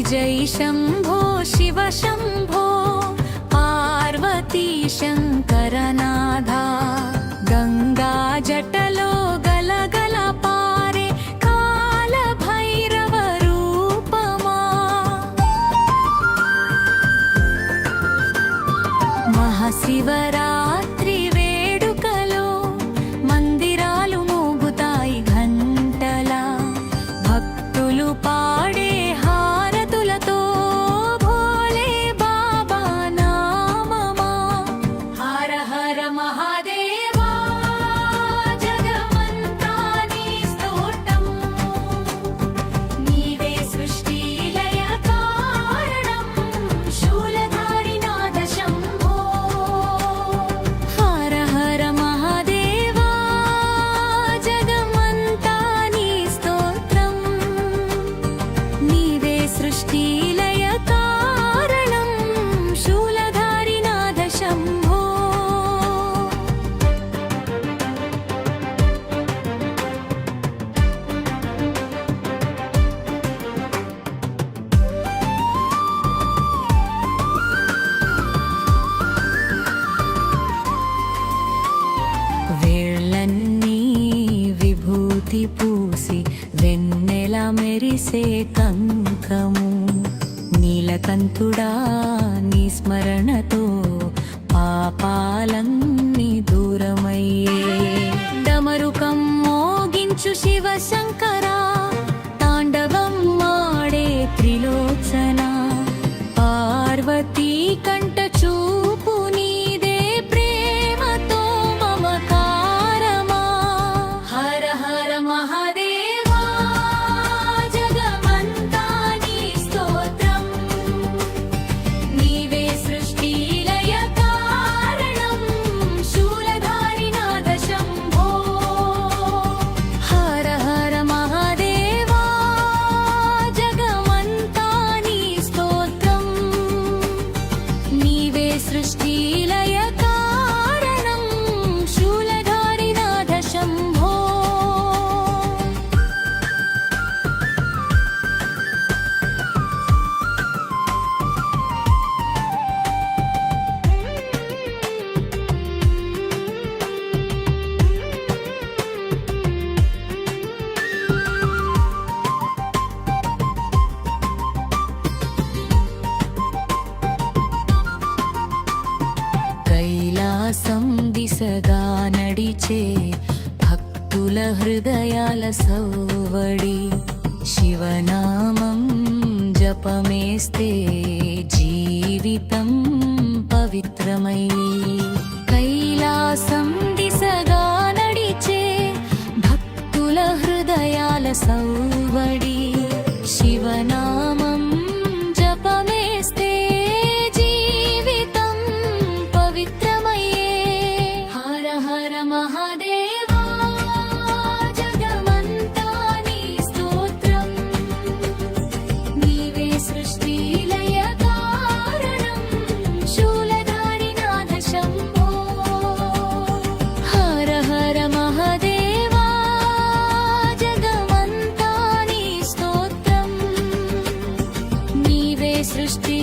जय शम्भो शिव शम्भो पार्वती शङ्करनाथा गंगा जटलो गलगल पारे काल भैरव रूपमा महाशिवरात्रि वेडुकलो मंदिरालु मोगुताई घंटला भक्तुलु पाडे हारतुलतो भोले बाबा नाममा हर हर महादेवा जगमंता नी स्तोत्रम् नीवे सृष्टि लय कारणम् शूलधारि नाथ शम्भो हर हर महादेवा जगमंता नी स्तोत्रम् नीवे सृष्टि लय कारणम् शूलधारि नाथ शम्भो వేళ్ళన్నీ విభూతి పూసి వెన్నెల మెరిసే కంకము నీలకంఠుడా నీ స్మరణతో పాపాలన్నీ దూరమయ్యే డమరుకం మోగించు శివ శంకర తాండవం మాడే త్రిలోచన పార్వతీ కంట చూపు నీదే ప్రేమతో మమకారమా హర హర మహాదేవా జగమంతా నీ స్తోత్రం నీవే సృష్టి లయ కారణం శూలధారి నాథ శంభో హర హర మహాదేవా జగమంతా నీ స్తోత్రం నీవే సృష్టి లయ కారణం శూలధారి నాథ శంభో కైలాసం దిశగా నడిచే భక్తుల హృదయాల సవ్వడి శివనామం జపమేస్తే జీవితం పవిత్రమై కైలాసం దిశగా నడిచే భక్తుల హృదయాల సవ్వడి శివనామం జపమేస్తే జీవితం పవిత్రమయ్యే హర హర మహాదేవా జగమంతా నీ స్తోత్రం నీవే సృష్టి లయ కారణం శూలధారి నాథ శంభో హర హర మహాదేవా జగమంతా నీ స్తోత్రం నీవే సృష్టి